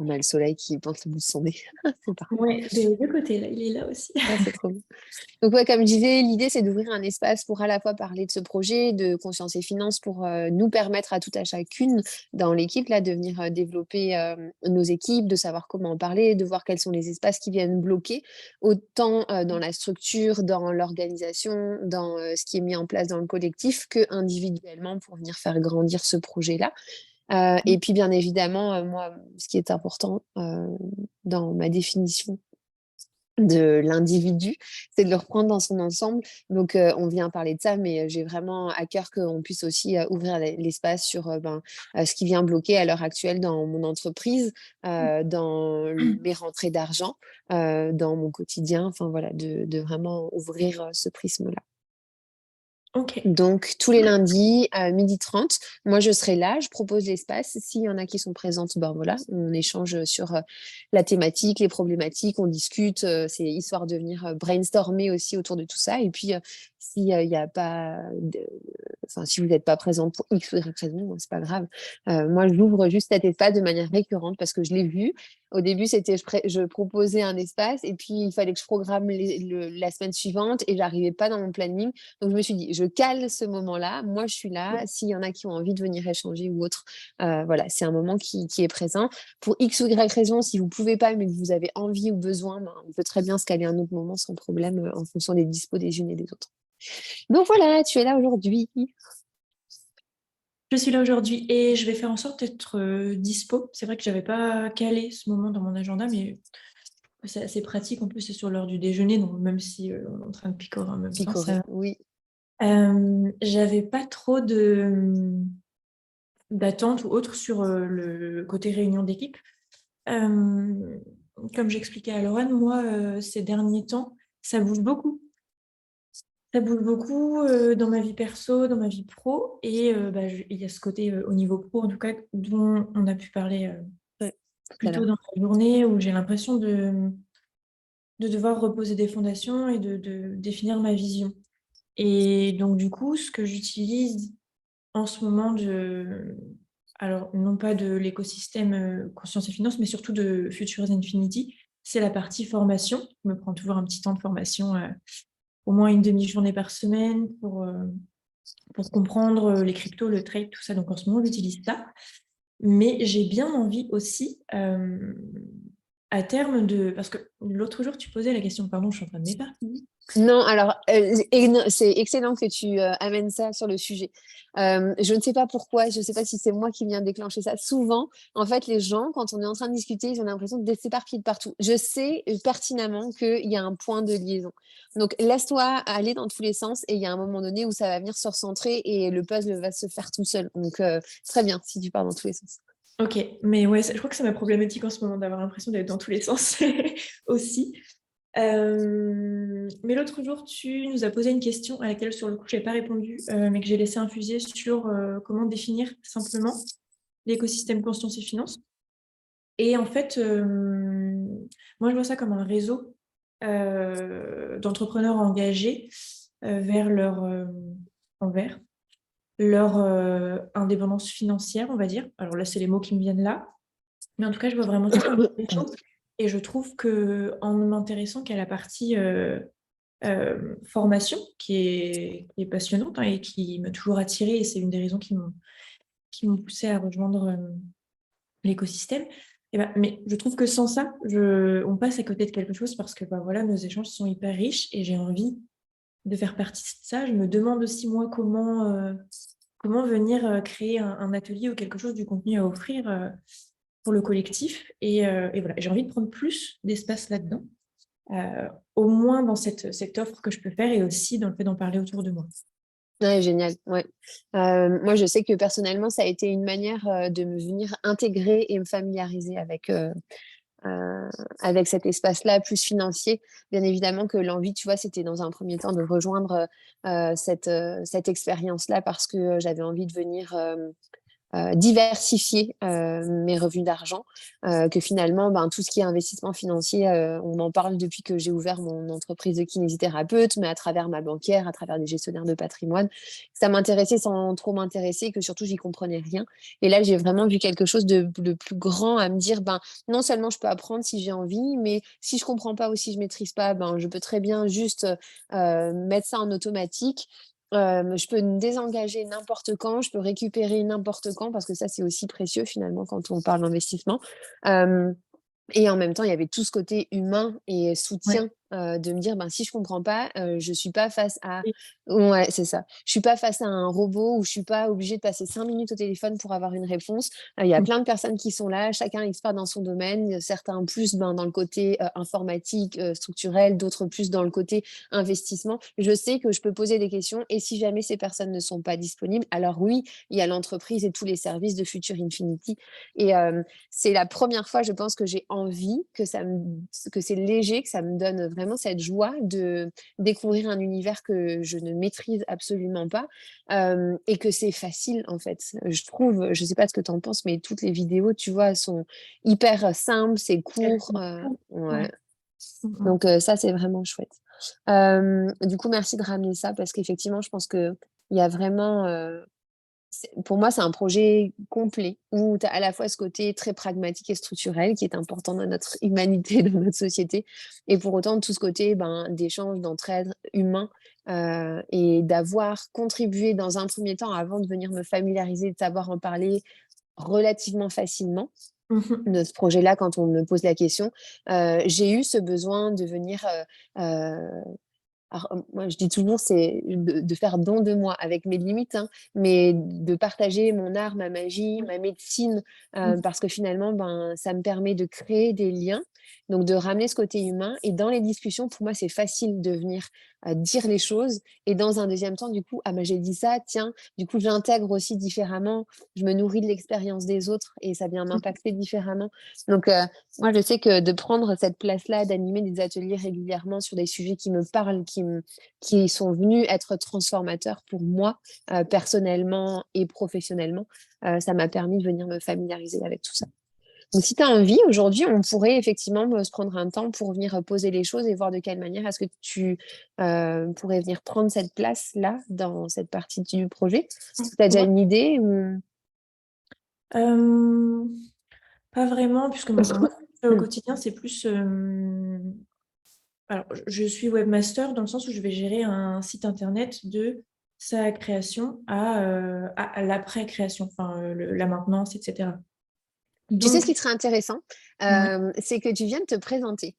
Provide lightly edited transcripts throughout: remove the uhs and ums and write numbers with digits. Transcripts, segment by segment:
On a le soleil qui pointe le bout de son nez. C'est parfait. Ouais, des deux côtés, là, il est là aussi. Ah, c'est trop bien. Donc ouais, comme je disais, l'idée, c'est d'ouvrir un espace pour à la fois parler de ce projet, de conscience et finance pour nous permettre à tout à chacune dans l'équipe là, de venir développer nos équipes, de savoir comment en parler, de voir quels sont les espaces qui viennent bloquer, autant dans la structure, dans l'organisation, dans ce qui est mis en place dans le collectif, que individuellement pour venir faire grandir ce projet-là. Et puis bien évidemment, moi, ce qui est important dans ma définition de l'individu, c'est de le reprendre dans son ensemble. Donc, on vient parler de ça, mais j'ai vraiment à cœur qu'on puisse aussi ouvrir l'espace sur ce qui vient bloquer à l'heure actuelle dans mon entreprise, dans mes rentrées d'argent, dans mon quotidien. Enfin voilà, de vraiment ouvrir ce prisme-là. OK. Donc, tous les lundis à 12h30, moi je serai là, je propose l'espace. S'il y en a qui sont présentes, ben voilà, on échange sur la thématique, les problématiques, on discute. C'est histoire de venir brainstormer aussi autour de tout ça. Et puis, s'il y a pas, enfin, si vous n'êtes pas présent pour X ou Y raison, c'est pas grave. Moi, j'ouvre juste cet espace de manière récurrente parce que je l'ai vu. Au début, c'était je proposais un espace et puis il fallait que je programme la semaine suivante et j'arrivais pas dans mon planning. Donc, je me suis dit, je cale ce moment-là. Moi, je suis là. S'il y en a qui ont envie de venir échanger ou autre, voilà, c'est un moment qui est présent. Pour X ou Y raison, si vous pouvez pas, mais que vous avez envie ou besoin, ben, on peut très bien se caler un autre moment sans problème en fonction des dispos des unes et des autres. Donc voilà, tu es là aujourd'hui. Je suis là aujourd'hui et je vais faire en sorte d'être dispo. C'est vrai que j'avais pas calé ce moment dans mon agenda, mais c'est assez pratique. En plus, c'est sur l'heure du déjeuner, donc même si on est en train de picorer en même temps, Picoré, ça. oui. J'avais pas trop d'attente ou autre sur le côté réunion d'équipe. Euh, Comme j'expliquais à Laurent, moi, ces derniers temps, ça bouge beaucoup. Ça bouge beaucoup dans ma vie perso, dans ma vie pro, et il y a ce côté au niveau pro, en tout cas, dont on a pu parler Ouais, tout plus à tôt l'heure. dans la journée, où j'ai l'impression de devoir reposer des fondations et de définir ma vision. Et donc, du coup, ce que j'utilise en ce moment alors non pas de l'écosystème Conscience et Finance, mais surtout de Futures Infinity, c'est la partie formation. Je me prends toujours un petit temps de formation, au moins une demi-journée par semaine pour comprendre les cryptos, le trade, tout ça. Donc en ce moment, j'utilise ça. Mais j'ai bien envie aussi, à terme parce que l'autre jour, tu posais la question, pardon, je suis en train de m'éparpiller. Non, alors, c'est excellent que tu amènes ça sur le sujet. Je ne sais pas pourquoi, je ne sais pas si c'est moi qui viens déclencher ça. Souvent, en fait, les gens, quand on est en train de discuter, ils ont l'impression d'être éparpillés de partout. Je sais pertinemment qu'il y a un point de liaison. Donc, laisse-toi aller dans tous les sens et il y a un moment donné où ça va venir se recentrer et le puzzle va se faire tout seul. Donc, très bien si tu pars dans tous les sens. Ok, mais ouais, je crois que c'est ma problématique en ce moment d'avoir l'impression d'être dans tous les sens aussi. Mais l'autre jour, tu nous as posé une question à laquelle, sur le coup, je n'ai pas répondu, mais que j'ai laissé infuser sur comment définir simplement l'écosystème Conscience et Finance. Et en fait, moi, je vois ça comme un réseau d'entrepreneurs engagés vers envers leur indépendance financière, on va dire. Alors là, c'est les mots qui me viennent là. Mais en tout cas, je vois vraiment ça comme une chose. Et je trouve que en m'intéressant qu'à la partie formation, qui est passionnante, hein, et qui m'a toujours attirée, et c'est une des raisons qui m'ont poussée à rejoindre l'écosystème. Mais je trouve que sans ça, on passe à côté de quelque chose parce que voilà, nos échanges sont hyper riches et j'ai envie de faire partie de ça. Je me demande aussi, moi, comment venir créer un atelier ou quelque chose, du contenu à offrir pour le collectif. Et voilà, j'ai envie de prendre plus d'espace là-dedans, au moins dans cette offre que je peux faire et aussi dans le fait d'en parler autour de moi. Ouais, génial, ouais. Moi, je sais que personnellement, ça a été une manière de me venir intégrer et me familiariser avec cet espace-là plus financier. Bien évidemment que l'envie, tu vois, c'était dans un premier temps de rejoindre cette expérience-là parce que j'avais envie de venir diversifier mes revenus d'argent, que finalement, ben, tout ce qui est investissement financier, on en parle depuis que j'ai ouvert mon entreprise de kinésithérapeute, mais à travers ma banquière, à travers des gestionnaires de patrimoine. Ça m'intéressait sans trop m'intéresser, que surtout j'y comprenais rien. Et là, j'ai vraiment vu quelque chose de plus grand à me dire, ben, non seulement je peux apprendre si j'ai envie, mais si je comprends pas ou si je maîtrise pas, ben, je peux très bien juste mettre ça en automatique. Je peux me désengager n'importe quand, je peux récupérer n'importe quand parce que ça, c'est aussi précieux finalement quand on parle d'investissement. Hem Et en même temps, il y avait tout ce côté humain et Ouais. soutien, de me dire: «Ben, si je comprends pas, je suis pas face à» Et ouais, c'est ça. Je suis pas face à un robot ou je suis pas obligée de passer 5 minutes au téléphone pour avoir une réponse. Il y a mmh, plein de personnes qui sont là, chacun expert dans son domaine, certains plus, ben, dans le côté, informatique, structurel, d'autres plus dans le côté investissement. Je sais que je peux poser des questions et si jamais ces personnes ne sont pas disponibles, alors oui, il y a l'entreprise et tous les services de Future Infinity et c'est la première fois, je pense, que j'ai envie, que c'est léger, que ça me donne vraiment cette joie de découvrir un univers que je ne maîtrise absolument pas, et que c'est facile, en fait. Je trouve, je sais pas ce que tu en penses, mais toutes les vidéos, tu vois, sont hyper simples, c'est elles court, sont cool. Ouais. ouais. Mmh mh. Donc ça, c'est vraiment chouette. Du coup, merci de ramener ça parce qu'effectivement, je pense qu'il y a vraiment, pour moi, c'est un projet complet où tu as à la fois ce côté très pragmatique et structurel qui est important dans notre humanité, dans notre société, et pour autant tout ce côté ben, d'échange, d'entraide humain, et d'avoir contribué dans un premier temps, avant de venir me familiariser, de savoir en parler relativement facilement Mmh mh. de ce projet-là quand on me pose la question. J'ai eu ce besoin de venir alors, moi, je dis toujours, c'est de faire don de moi avec mes limites, hein, mais de partager mon art, ma magie, ma médecine, Mmh. parce que finalement, ben, ça me permet de créer des liens, donc de ramener ce côté humain et dans les discussions, pour moi, c'est facile de venir, dire les choses et dans un deuxième temps, du coup: «Ah bah, j'ai dit ça, tiens», du coup, j'intègre aussi différemment, je me nourris de l'expérience des autres et ça vient m'impacter différemment. Donc moi, je sais que de prendre cette place-là, d'animer des ateliers régulièrement sur des sujets qui me parlent, qui sont venus être transformateurs pour moi, personnellement et professionnellement, ça m'a permis de venir me familiariser avec tout ça. Donc si tu as envie, aujourd'hui, on pourrait effectivement, se prendre un temps pour venir, poser les choses et voir de quelle manière est-ce que tu, pourrais venir prendre cette place-là, dans cette partie du projet. Est-ce que tu as déjà Ouais. une idée ou? Hem, Pas vraiment puisque moi, ce que je fais au quotidien, c'est plus, alors je suis webmaster dans le sens où je vais gérer un site internet de sa création à l'après-création, enfin, le la maintenance et cetera. Tu sais ce Donc qui serait intéressant? ouais. C'est que tu viennes te présenter.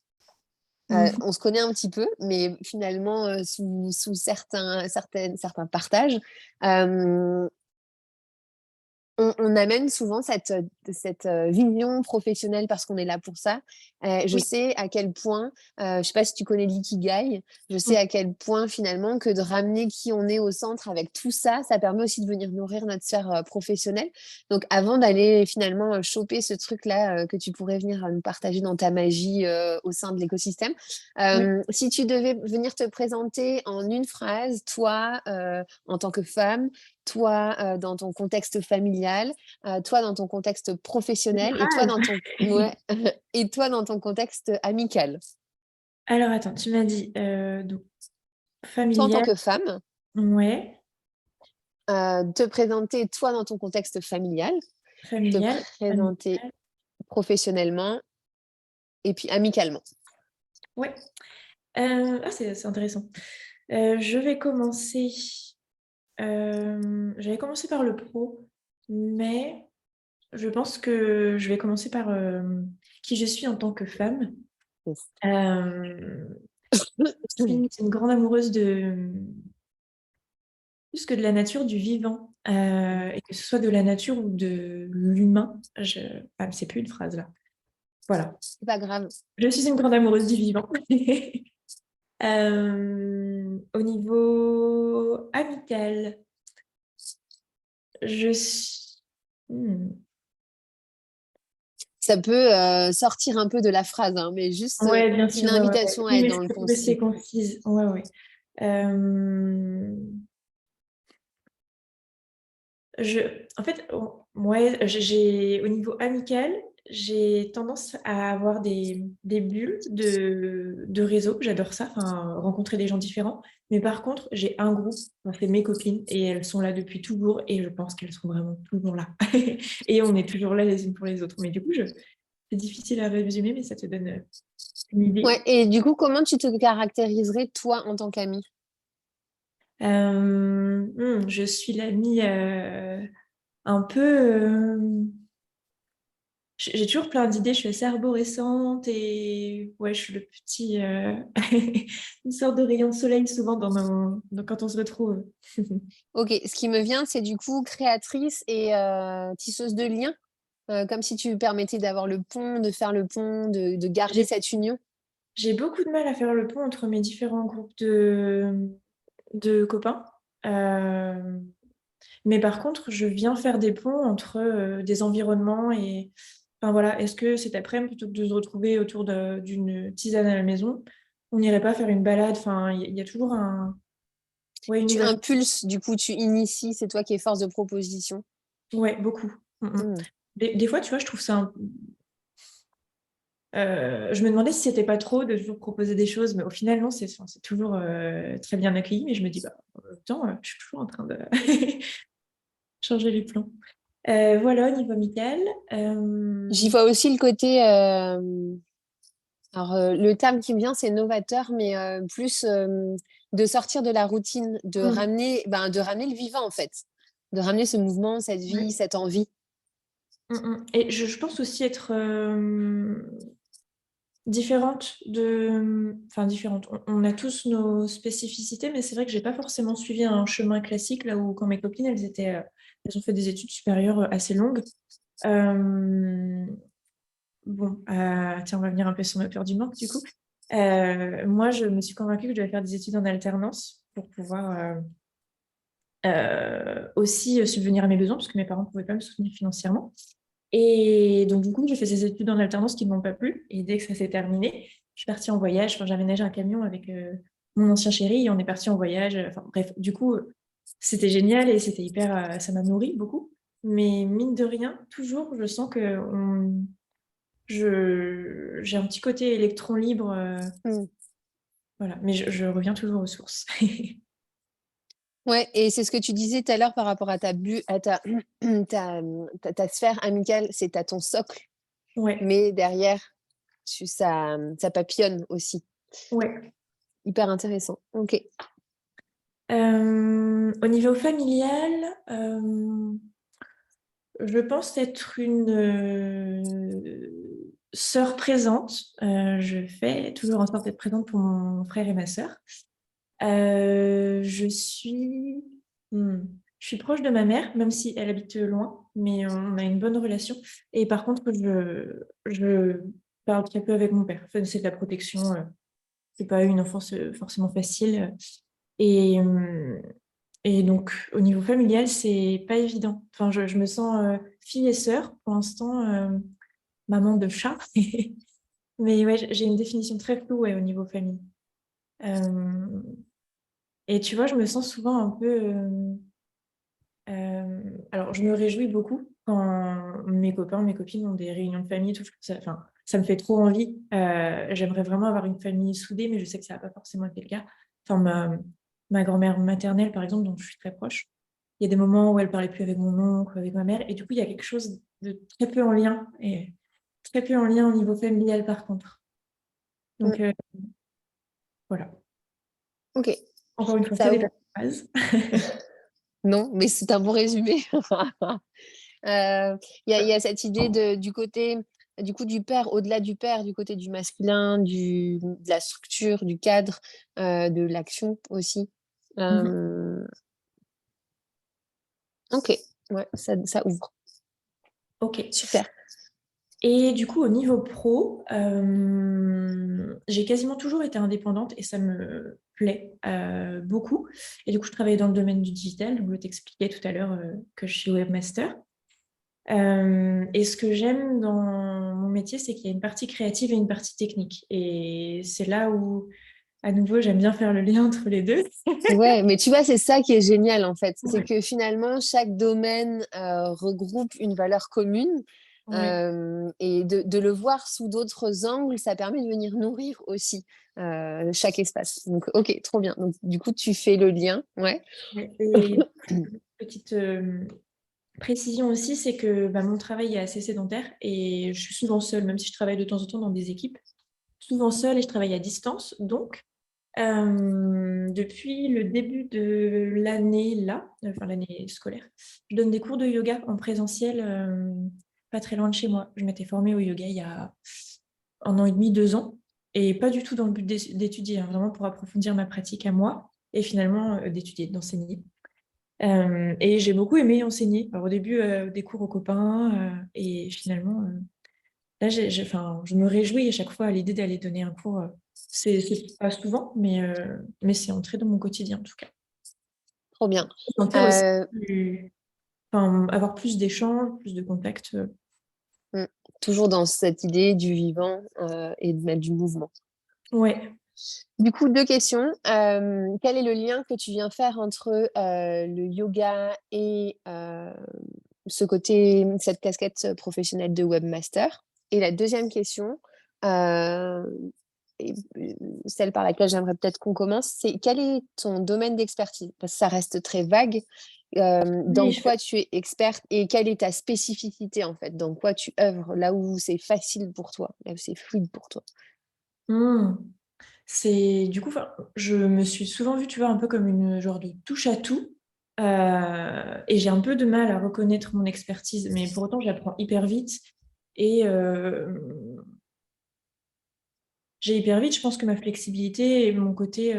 Mmh mh. On se connaît un petit peu, mais finalement, sous certains partages, hem, on amène souvent cette vision professionnelle parce qu'on est là pour ça. Je Oui. sais à quel point, je sais pas si tu connais l'ikigai, je sais Mmh. à quel point finalement que de ramener qui on est au centre avec tout ça, ça permet aussi de venir nourrir notre sphère, professionnelle. Donc avant d'aller finalement, choper ce truc-là, que tu pourrais venir, nous partager dans ta magie, au sein de l'écosystème, Oui. si tu devais venir te présenter en une phrase, toi, en tant que femme, toi, dans ton contexte familial, toi dans ton contexte Une professionnel et toi dans phrase? ton ouais et toi dans ton contexte amical. Alors attends, tu m'as dit, donc Toi en tant familial, que femme, ouais, te présenter toi dans ton contexte familial, te familial, présenter amical, professionnellement et puis amicalement. ouais. Ah c'est intéressant. Je vais commencer, j'allais commencer par le pro, mais je pense que je vais commencer par, qui je suis en tant que femme. Yes. Hem, je suis une grande amoureuse de, plus que de la nature, du vivant, et que ce soit de la nature ou de l'humain. C'est plus une phrase là. Voilà. C'est pas grave. Je suis une grande amoureuse du vivant. Au niveau amical, je s mmh, Ça peut, sortir un peu de la phrase, hein, mais juste, ouais, bien une sûr, ouais, ouais, ouais. invitation à Oui, être mais dans le je peux rester concis. concise. Ouais, ouais. Hem, je en fait, Ouais, au niveau amical, j'ai tendance à avoir des bulles de réseau. J'adore ça, enfin, rencontrer des gens différents. Mais par contre, j'ai un groupe, enfin, c'est mes copines, et elles sont là depuis toujours, et je pense qu'elles sont vraiment toujours là. Et on est toujours là les unes pour les autres. Mais du coup, c'est difficile à résumer, mais ça te donne une Ouais, idée. et du coup, comment tu te caractériserais toi en tant qu'ami? Je suis l'amie un peu. J'ai toujours plein d'idées, je suis assez arborescente et ouais, je suis le petit, une sorte de rayon de soleil souvent quand on se retrouve. Ok, ce qui me vient, c'est du coup créatrice et tisseuse de liens, comme si tu permettais d'avoir le pont, de faire le pont, de garder J'ai cette union. j'ai beaucoup de mal à faire le pont entre mes différents groupes de copains. Euh, mais par contre, je viens faire des ponts entre des environnements et enfin voilà, est-ce que cet après-midi, plutôt que de se retrouver autour d'une tisane à la maison, on n'irait pas faire une balade? Enfin, il y a toujours ouais, une Tu ouverture. impulses, du coup, tu inities, c'est toi qui es force de proposition. Ouais, beaucoup. Mm, mm. Hmm. Des fois, tu vois, je trouve ça je me demandais si c'était pas trop de toujours proposer des choses, mais au final, non, c'est toujours très bien accueilli. Mais je me dis, bah, en même temps, je suis toujours en train de changer les plans. Voilà, au niveau amical. J'y vois aussi le côté, alors le terme qui me vient, c'est novateur, mais plus de sortir de la routine, Mm, de ramener le vivant en fait, de ramener ce mouvement, cette vie, ouais. cette envie. Mm, mm. Et je pense aussi être différente enfin, différente. On a tous nos spécificités, mais c'est vrai que j'ai pas forcément suivi un chemin classique, là où quand mes copines, elles ont fait des études supérieures assez longues. Euh, Bon, tiens, on va venir un peu sur notre peur du manque, du coup. Moi, je me suis convaincue que je devais faire des études en alternance pour pouvoir aussi subvenir à mes besoins, parce que mes parents ne pouvaient pas me soutenir financièrement. Et donc, du coup, j'ai fait ces études en alternance qui ne m'ont pas plu. Et dès que ça s'est terminé, je suis partie en voyage. Enfin, j'ai aménagé un camion avec mon ancien chéri et on est parti en voyage. Enfin, bref, du coup, c'était génial et c'était hyper. Ça m'a nourri beaucoup. Mais mine de rien, toujours, je sens que j'ai un petit côté électron libre, Hmm. voilà, mais je reviens toujours aux sources. Ouais, et c'est ce que tu disais tout à l'heure par rapport à à ta sphère amicale, c'est à ton socle, Ouais, mais derrière, ça papillonne aussi. ouais. Hyper intéressant. Ok. Au niveau familial, je pense être une sœur présente. Je fais toujours en sorte d'être présente pour mon frère et ma sœur. Je suis, hmm, je suis proche de ma mère, même si elle habite loin, mais on a une bonne relation. Et par contre, je parle très peu avec mon père. Enfin, c'est de la protection. C'est pas eu une enfance forcément facile. Et, donc, au niveau familial, c'est pas évident. Enfin, je me sens fille et sœur pour l'instant, maman de chat. Mais ouais, j'ai une définition très floue ouais, au niveau famille. Euh, et tu vois, je me sens souvent un peu. Alors, je me réjouis beaucoup quand mes copains, mes copines ont des réunions de famille et tout. Enfin, ça me fait trop envie. J'aimerais vraiment avoir une famille soudée, mais je sais que ça va pas forcément été le cas. Enfin, ma grand-mère maternelle, par exemple, dont je suis très proche, il y a des moments où elle parlait plus avec mon oncle, avec ma mère, et du coup, il y a quelque chose de très peu en lien, et très peu en lien au niveau familial, par contre. Hmm. Donc, voilà. Ok. Encore une fois, que Ça des ouvre. phrases. Non, mais c'est un bon résumé. Il y a cette idée du côté, du coup, du père, au-delà du père, du côté du masculin, de la structure, du cadre, de l'action aussi. Mhm. Euh, ok, ouais, ça ouvre. Ok. Super. Et du coup, au niveau pro, j'ai quasiment toujours été indépendante et ça me plaît beaucoup. Et du coup, je travaillais dans le domaine du digital, donc je t'expliquais tout à l'heure que je suis webmaster. Et ce que j'aime dans mon métier, c'est qu'il y a une partie créative et une partie technique. Et c'est là où À nouveau, j'aime bien faire le lien entre les deux. Ouais, mais tu vois, c'est ça qui est génial en fait. C'est Ouais, que finalement, chaque domaine regroupe une valeur commune ouais, et de le voir sous d'autres angles, ça permet de venir nourrir aussi chaque espace. Donc, ok, trop bien. Donc, du coup, tu fais le lien. Ouais. ouais. Et petite précision aussi, c'est que bah, mon travail est assez sédentaire et je suis souvent seule, même si je travaille de temps en temps dans des équipes, souvent seule et je travaille à distance. Donc, depuis le début de l'année là, enfin l'année scolaire, je donne des cours de yoga en présentiel, pas très loin de chez moi. Je m'étais formée au yoga il y a 1 an et demi, 2 ans, et pas du tout dans le but d'étudier, hein, vraiment pour approfondir ma pratique à moi et finalement d'étudier, d'enseigner. Et j'ai beaucoup aimé enseigner. Alors, au début, des cours aux copains, et finalement, là, enfin, je me réjouis à chaque fois à l'idée d'aller donner un cours. C'est pas souvent, mais c'est entré dans mon quotidien en tout cas. Trop bien. Sentir aussi, Euh, enfin, avoir plus d'échanges, plus de contacts. mm, toujours dans cette idée du vivant et de mettre du mouvement. Ouais. Du coup, deux questions. Quel est le lien que tu viens faire entre le yoga et ce côté, cette casquette professionnelle de webmaster? Et la deuxième question, euh, et, celle par laquelle j'aimerais peut-être qu'on commence, c'est quel est ton domaine d'expertise? Parce que ça reste très vague. Dans Oui, quoi tu es experte et quelle est ta spécificité en fait? Dans quoi tu œuvres, là où c'est facile pour toi, là où c'est fluide pour toi? hmm. C'est du coup, enfin, je me suis souvent vue, tu vois, un peu comme une genre de touche à tout. Et j'ai un peu de mal à reconnaître mon expertise, mais pour autant, j'apprends hyper vite. Et j'ai hyper vite, je pense que ma flexibilité et mon côté,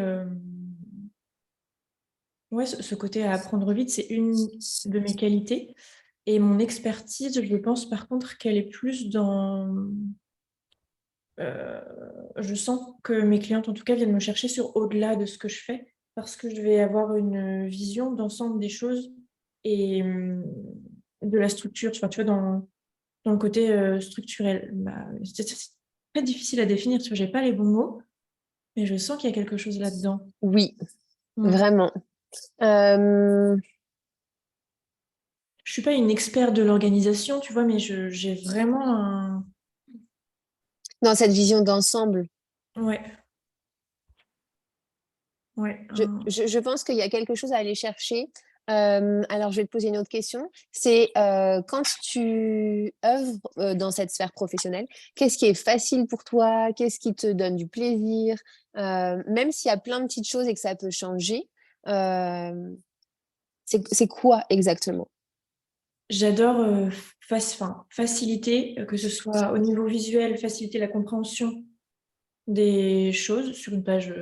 ouais, ce côté à apprendre vite, c'est une de mes qualités. Et mon expertise, je pense par contre qu'elle est plus dans. euh, je sens que mes clientes, en tout cas, viennent me chercher sur au-delà de ce que je fais, parce que je vais avoir une vision d'ensemble des choses et de la structure, tu vois, dans le côté structurel. Bah, c'est très difficile à définir, tu vois, j'ai pas les bons mots, mais je sens qu'il y a quelque chose là-dedans. Oui, Mm. vraiment. Euh, Je suis pas une experte de l'organisation, tu vois, mais j'ai vraiment un. dans cette vision d'ensemble, Ouais, ouais. je pense qu'il y a quelque chose à aller chercher. Alors, je vais te poser une autre question. C'est quand tu œuvres dans cette sphère professionnelle, qu'est-ce qui est facile pour toi? Qu'est-ce qui te donne du plaisir? Même s'il y a plein de petites choses et que ça peut changer, euh, c'est quoi exactement? J'adore faciliter, que ce soit au niveau visuel, faciliter la compréhension des choses sur une page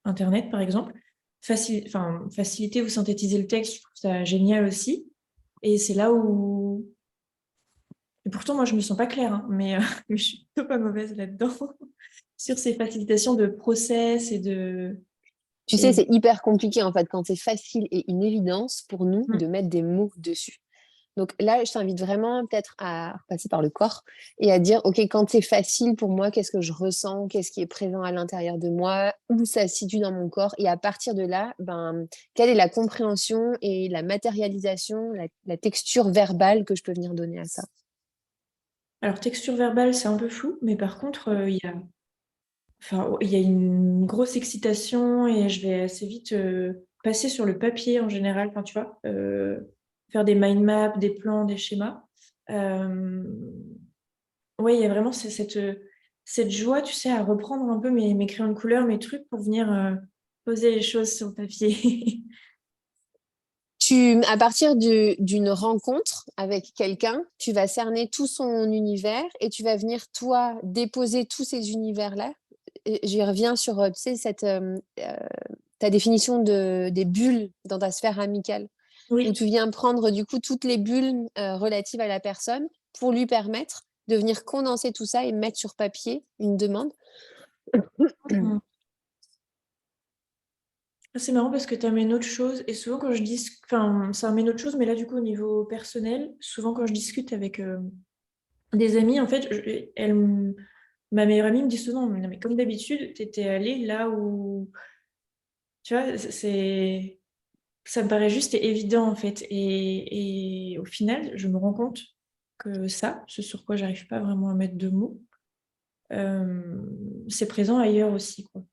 internet, par exemple. Faciliter ou synthétiser le texte, je trouve ça génial aussi. Et c'est là où. Et pourtant, moi, je me sens pas claire, hein, mais, mais je suis plutôt pas mauvaise là-dedans. Sur ces facilitations de process et de. Tu sais, Et... c'est hyper compliqué en fait quand c'est facile et une évidence pour nous Mm. de mettre des mots dessus. Donc là, je t'invite vraiment peut-être à passer par le corps et à dire, OK, quand c'est facile pour moi, qu'est-ce que je ressens, qu'est-ce qui est présent à l'intérieur de moi, où ça se situe dans mon corps. Et à partir de là, ben, quelle est la compréhension et la matérialisation, la texture verbale que je peux venir donner à ça. Alors, texture verbale, c'est un peu flou, mais par contre, il y a une grosse excitation et je vais assez vite passer sur le papier en général, enfin, tu vois, faire des mind maps, des plans, des schémas. Euh, ouais, il y a vraiment cette joie, tu sais, à reprendre un peu mes crayons de couleur, mes trucs pour venir poser les choses sur le papier. À partir d'une rencontre avec quelqu'un, tu vas cerner tout son univers et tu vas venir, toi, déposer tous ces univers-là. Et j'y reviens sur, tu sais, ta définition des bulles dans ta sphère amicale, où Oui. tu viens prendre, du coup, toutes les bulles relatives à la personne pour lui permettre de venir condenser tout ça et mettre sur papier une demande. Mm. C'est marrant parce que tu amènes autre chose et souvent quand je dis, enfin, ça amène autre chose, mais là du coup au niveau personnel, souvent quand je discute avec des amies, en fait, elles ma meilleure amie me dit souvent, non, mais comme d'habitude, tu étais allée là où, tu vois, ça me paraît juste et évident en fait. Et au final, je me rends compte que ce sur quoi j'arrive pas vraiment à mettre de mots, c'est présent ailleurs aussi, quoi.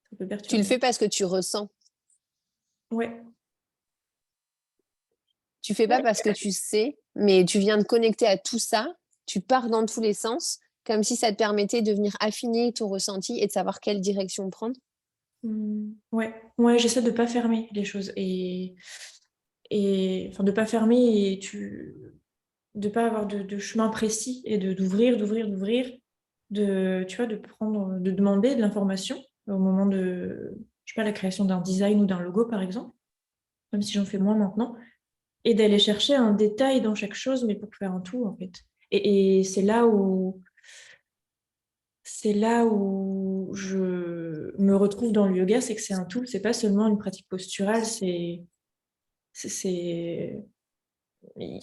Ça peut Tu le perturber. fais parce que tu ressens. Ouais, Tu fais pas ouais, parce que tu sais, mais tu viens de connecter à tout ça, tu pars dans tous les sens, comme si ça te permettait de venir affiner ton ressenti et de savoir quelle direction prendre. ouais, ouais, j'essaie de pas fermer les choses et enfin de pas fermer de pas avoir de chemin précis et d'ouvrir, tu vois, de prendre, de demander de l'information au moment de, je sais pas, la création d'un design ou d'un logo, par exemple, même si j'en fais moins maintenant, et d'aller chercher un détail dans chaque chose, mais pour faire un tout, en fait. Et c'est là où je me retrouve dans le yoga, c'est que c'est un tout, c'est pas seulement une pratique posturale, c'est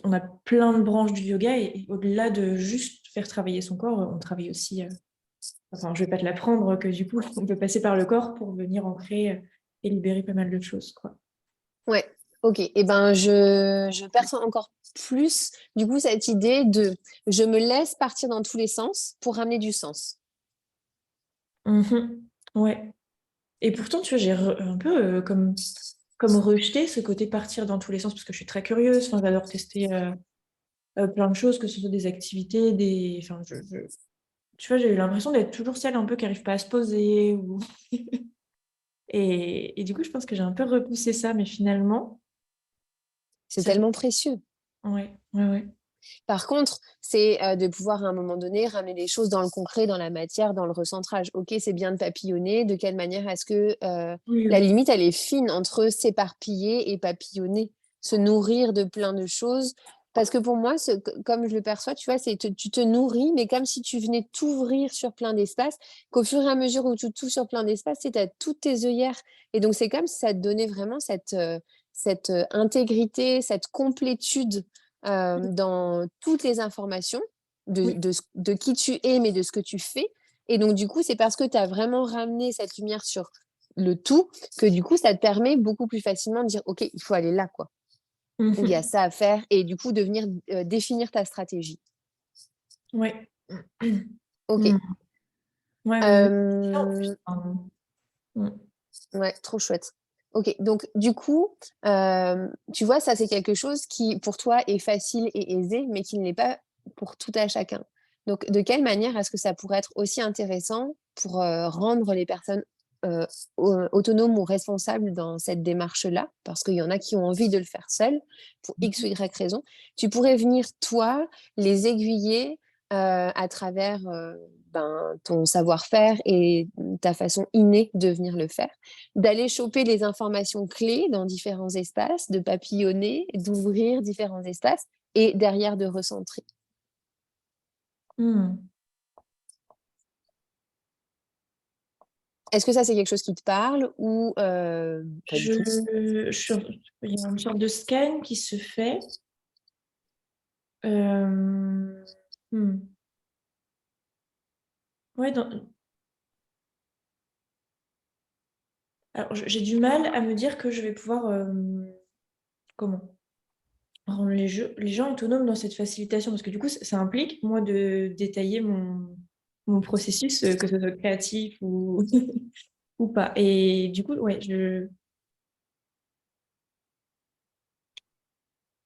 on a plein de branches du yoga et au-delà de juste faire travailler son corps, on travaille aussi, enfin, je vais pas te l'apprendre que du coup, on peut passer par le corps pour venir ancrer et libérer pas mal de choses, quoi. Ouais, ok. Et ben, je perçois encore plus, du coup, cette idée de je me laisse partir dans tous les sens pour ramener du sens. Mhm. Ouais. Et pourtant, tu vois, un peu comme rejeté ce côté partir dans tous les sens parce que je suis très curieuse. Enfin, j'adore tester plein de choses, que ce soit des activités, enfin, tu vois, j'ai eu l'impression d'être toujours celle un peu qui n'arrive pas à se poser. Et du coup, je pense que j'ai un peu repoussé ça, mais finalement, C'est ça fait. tellement précieux. Ouais, ouais, ouais. Par contre, c'est de pouvoir à un moment donné ramener les choses dans le concret, dans la matière, dans le recentrage. Ok, c'est bien de papillonner. De quelle manière est-ce que Oui, la oui. limite, elle est fine entre s'éparpiller et papillonner, se nourrir de plein de choses? Parce que pour moi, comme je le perçois, tu vois, tu te nourris, mais comme si tu venais t'ouvrir sur plein d'espaces, qu'au fur et à mesure où tu t'ouvres sur plein d'espaces, tu as toutes tes œillères. Et donc, c'est comme si ça te donnait vraiment cette intégrité, cette complétude dans toutes les informations Oui. de qui tu es, mais de ce que tu fais. Et donc, du coup, c'est parce que tu as vraiment ramené cette lumière sur le tout que du coup, ça te permet beaucoup plus facilement de dire, OK, il faut aller là, quoi, où il y a Mhm. ça à faire, et du coup, de venir définir ta stratégie. Ouais. OK. Mm. Ouais, ouais, ouais. Ça, en plus, Euh, pardon. Mm. ouais, trop chouette. OK, donc du coup, tu vois, ça, c'est quelque chose qui, pour toi, est facile et aisé, mais qui ne l'est pas pour tout à chacun. Donc, de quelle manière est-ce que ça pourrait être aussi intéressant pour rendre les personnes autonomes ou responsables dans cette démarche-là? Parce qu'il y en a qui ont envie de le faire seules, pour X ou Y raison. Tu pourrais venir, toi, les aiguiller à travers ton savoir-faire et ta façon innée de venir le faire, d'aller choper les informations clés dans différents espaces, de papillonner, d'ouvrir différents espaces et derrière de recentrer. Mm. Est-ce que ça, c'est quelque chose qui te parle ou pas du Je, tout? il y a une sorte de scan qui se fait. Euh, hmm. Ouais, alors, j'ai du mal à me dire que je vais pouvoir comment rendre les gens autonomes dans cette facilitation parce que du coup, ça implique moi de détailler mon processus, que ce soit créatif ou, ou pas. Et du coup, ouais,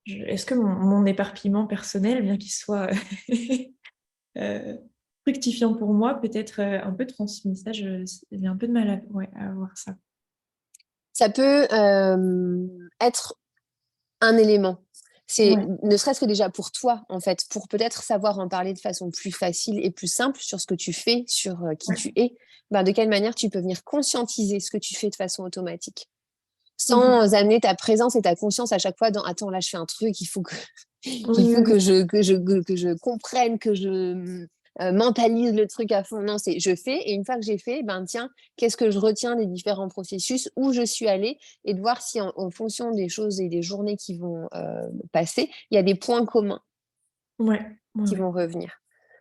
est-ce que mon éparpillement personnel, bien qu'il soit euh, fructifiant pour moi, peut être un peu transmis. Ça, j'ai un peu de mal ouais, à voir ça. Ça peut être un élément. C'est Ouais. ne serait-ce que déjà pour toi, en fait, pour peut-être savoir en parler de façon plus facile et plus simple sur ce que tu fais, sur qui Ouais. tu es, ben, de quelle manière tu peux venir conscientiser ce que tu fais de façon automatique, Mhm. sans amener ta présence et ta conscience à chaque fois dans attends, là je fais un truc, il faut que, Oui, il oui, faut oui. que je comprenne, que je mentalise le truc à fond. Non, c'est je fais et une fois que j'ai fait, ben tiens, qu'est-ce que je retiens des différents processus, où je suis allée et de voir si en fonction des choses et des journées qui vont passer, il y a des points communs Ouais, ouais, qui ouais. vont revenir.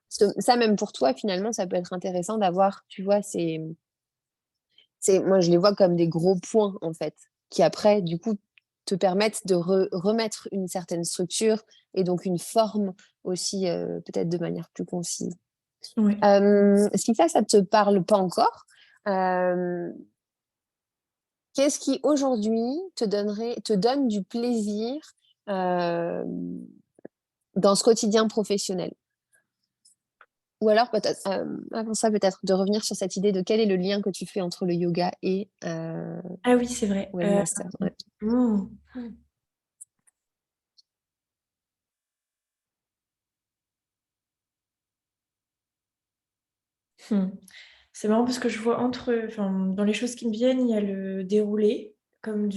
Parce que ça, même pour toi, finalement, ça peut être intéressant d'avoir, tu vois, moi, je les vois comme des gros points, en fait, qui après, du coup, te permettent de remettre une certaine structure et donc une forme aussi, peut-être de manière plus concise. Ouais. Si ça te parle pas encore, hem, qu'est-ce qui aujourd'hui te donne du plaisir, hem, dans ce quotidien professionnel? Ou alors peut-être, avant ça, peut-être de revenir sur cette idée de quel est le lien que tu fais entre le yoga et Ah oui, c'est vrai. Webmaster? Ouais. Mmh. Mmh. C'est marrant parce que je vois enfin, dans les choses qui me viennent, il y a le déroulé, comme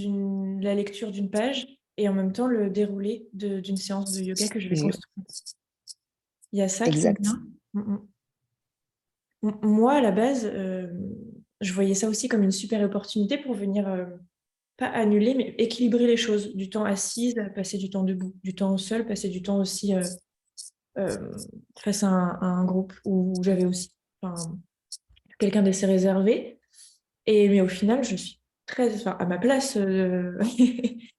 la lecture d'une page, et en même temps le déroulé d'une séance de yoga que je vais Mmh. construire. Il y a ça qui me Exact. vient. Moi, à la base, je voyais ça aussi comme une super opportunité pour venir, pas annuler, mais équilibrer les choses. Du temps assise, passer du temps debout. Du temps seul, passer du temps aussi face à un groupe où j'avais aussi enfin, quelqu'un d'assez réservé. Mais au final, je suis enfin, à ma place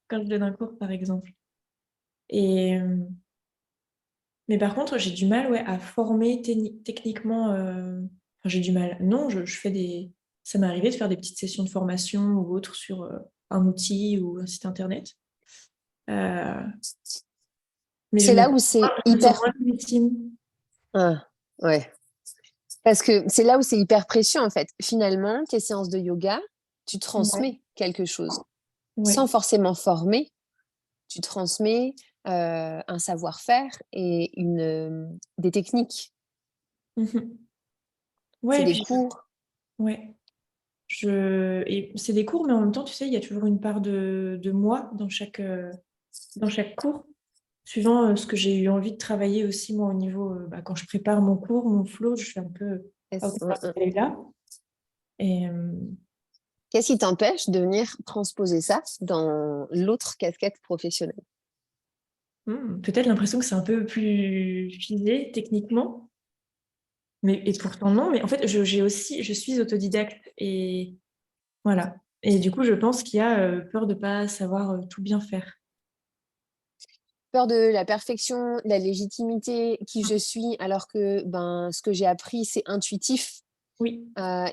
quand je donne un cours, par exemple. Et, mais par contre, j'ai du mal, ouais, à former techniquement. Enfin, j'ai du mal. Non, je fais ça m'est arrivé de faire des petites sessions de formation ou autre sur un outil ou un site internet. Euh, mais C'est là où c'est je me sens hyper moins légitime. ouais, parce que c'est là où c'est hyper précieux, en fait. Finalement, tes séances de yoga, tu Ouais, transmets quelque chose. Sans ouais. forcément former, tu transmets, un savoir-faire et des techniques. Mhm. C'est Ouais, et des puis, cours. ouais. Et c'est des cours, mais en même temps, tu sais, il y a toujours une part de moi dans chaque cours, suivant ce que j'ai eu envie de travailler aussi, moi, au niveau, quand je prépare mon cours, mon flow, je suis un peu Est-ce out là. Et Qu'est-ce qui t'empêche de venir transposer ça dans l'autre casquette professionnelle? peut-être l'impression que c'est un peu plus filé techniquement, et pourtant non, mais en fait, je suis autodidacte et voilà. Et du coup, je pense qu'il y a peur de pas savoir tout bien faire. Peur de la perfection, de la légitimité, qui je suis, alors que ben, ce que j'ai appris, c'est intuitif. Oui.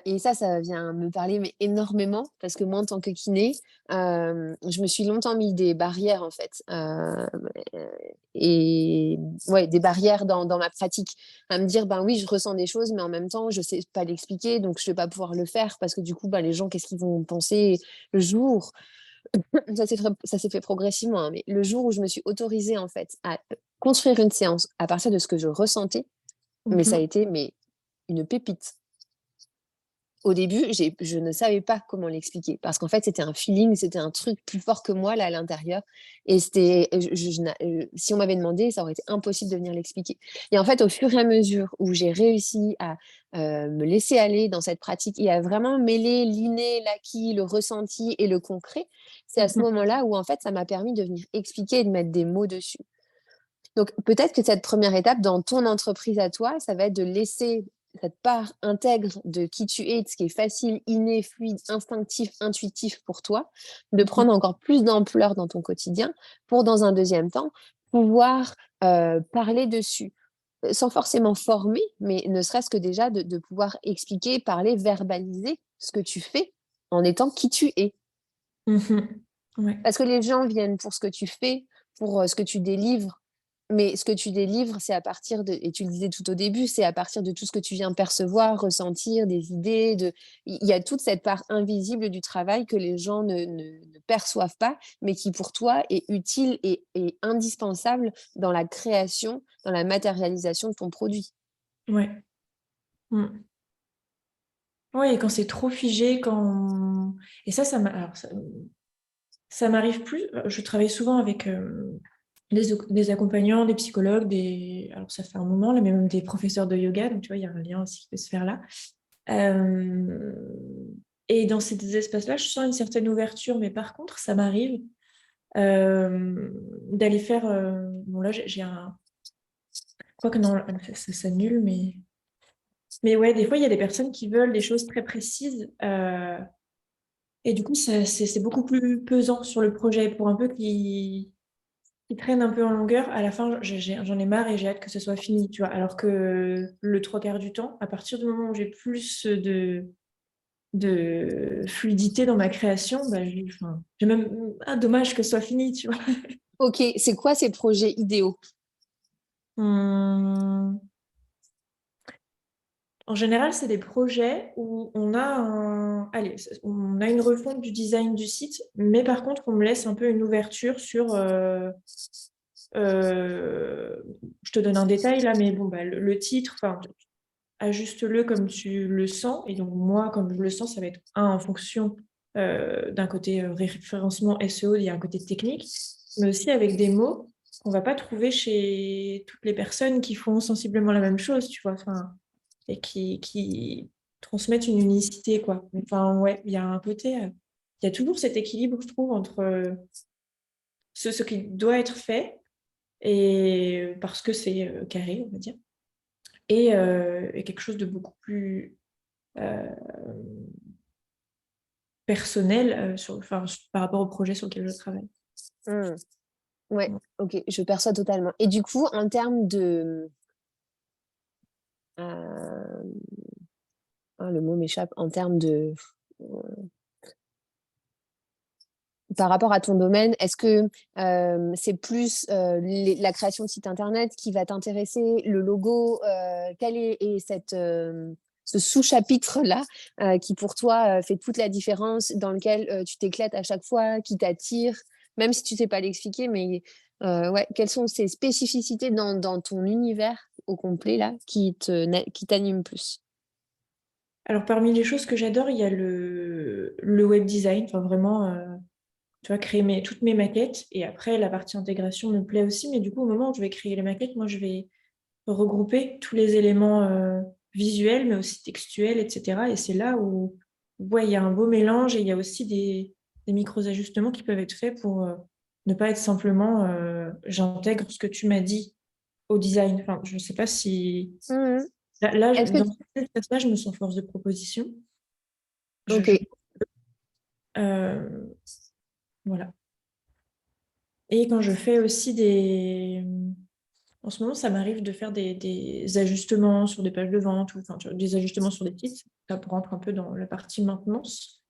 Et ça vient me parler mais énormément parce que moi, en tant que kiné, je me suis longtemps mis des barrières, en fait, et ouais, des barrières dans ma pratique, à me dire: «Ben oui, je ressens des choses, mais en même temps, je sais pas l'expliquer, donc je vais pas pouvoir le faire parce que du coup, ben, les gens, qu'est-ce qu'ils vont penser le jour?» Ça s'est fait progressivement, hein, mais le jour où je me suis autorisée, en fait, à construire une séance à partir de ce que je ressentais, mais ça a Mhm. été une pépite. Au début, je ne savais pas comment l'expliquer parce qu'en fait, c'était un feeling, c'était un truc plus fort que moi, là, à l'intérieur, et c'était si on m'avait demandé, ça aurait été impossible de venir l'expliquer, et en fait, au fur et à mesure où j'ai réussi à, me laisser aller dans cette pratique et à vraiment mêler l'inné, l'acquis, le ressenti et le concret, c'est à ce Mhm. moment-là où, en fait, ça m'a permis de venir expliquer et de mettre des mots dessus. Donc peut-être que cette première étape dans ton entreprise à toi, ça va être de laisser cette part intègre de qui tu es, de ce qui est facile, inné, fluide, instinctif, intuitif pour toi, de Mhm. prendre encore plus d'ampleur dans ton quotidien pour, dans un deuxième temps, pouvoir, parler dessus. Sans forcément former, mais ne serait-ce que déjà de pouvoir expliquer, parler, verbaliser ce que tu fais en étant qui tu es. Mhm. Ouais. Parce que les gens viennent pour ce que tu fais, pour, ce que tu délivres, mais ce que tu délivres, c'est à partir de, et tu le disais tout au début, c'est à partir de tout ce que tu viens percevoir, ressentir, des idées, il y a toute cette part invisible du travail que les gens ne perçoivent pas, mais qui pour toi est utile et indispensable dans la création, dans la matérialisation de ton produit. Ouais. Mm. Ouais, et quand c'est trop figé, et alors, ça m'arrive plus. Je travaille souvent avec des accompagnants, des psychologues, alors ça fait un moment, là, mais même des professeurs de yoga, donc tu vois, il y a un lien aussi qui peut se faire là. Euh, Et dans ces espaces-là, je sens une certaine ouverture, mais par contre, ça m'arrive d'aller faire. Bon, là, j'ai un. Quoique non, ça s'annule, mais ouais, des fois, il y a des personnes qui veulent des choses très précises. Et du coup, c'est beaucoup plus pesant sur le projet pour un peu qui traîne un peu en longueur. À la fin, j'en ai marre et j'ai hâte que ce soit fini, tu vois. Alors que le trois quarts du temps, à partir du moment où j'ai plus de fluidité dans ma création, bah, enfin, j'ai même dommage que ce soit fini, tu vois. Ok, c'est quoi ces projets idéaux? Hum, En général, c'est des projets où on a une refonte du design du site, mais par contre, on me laisse un peu une ouverture sur, euh, je te donne un détail là, mais bon, bah, le titre, enfin, ajuste-le comme tu le sens. Et donc, moi, comme je le sens, ça va être en fonction d'un côté référencement SEO, il y a un côté technique, mais aussi avec des mots qu'on va pas trouver chez toutes les personnes qui font sensiblement la même chose, tu vois, enfin, et qui transmettent une unicité, quoi. Enfin, ouais, il y a un côté, il y a toujours cet équilibre, je trouve, entre ce qui doit être fait, et parce que c'est carré, on va dire, et quelque chose de beaucoup plus euh, personnel enfin, par rapport au projet sur lequel je travaille. Hmm. Ouais, Ouais. ok, je perçois totalement. Et du coup, en termes de... euh, ah, le mot m'échappe. En termes de... Par rapport à ton domaine, est-ce que c'est plus la création de site internet qui va t'intéresser, le logo, quel est ce sous-chapitre-là qui pour toi fait toute la différence, dans lequel tu t'éclates à chaque fois, qui t'attire, même si tu ne sais pas l'expliquer, mais ouais, quelles sont ces spécificités dans ton univers au complet là qui t'animent plus? Alors, parmi les choses que j'adore, il y a le web design, enfin vraiment, tu vois, créer toutes mes maquettes. Et après, la partie intégration me plaît aussi, mais du coup, au moment où je vais créer les maquettes, moi, je vais regrouper tous les éléments visuels, mais aussi textuels, etc. Et c'est là où, ouais, il y a un beau mélange et il y a aussi des micros-ajustements qui peuvent être faits pour ne pas être simplement j'intègre ce que tu m'as dit au design. Enfin, je ne sais pas si... Mhm. Là, Est-ce que... dans cette espace-là, je me sens force de proposition. Je, Ok. je- euh, voilà. Et quand je fais aussi En ce moment, ça m'arrive de faire des ajustements sur des pages de vente ou enfin, tu vois, des ajustements sur des sites. Ça rentre un peu dans la partie maintenance.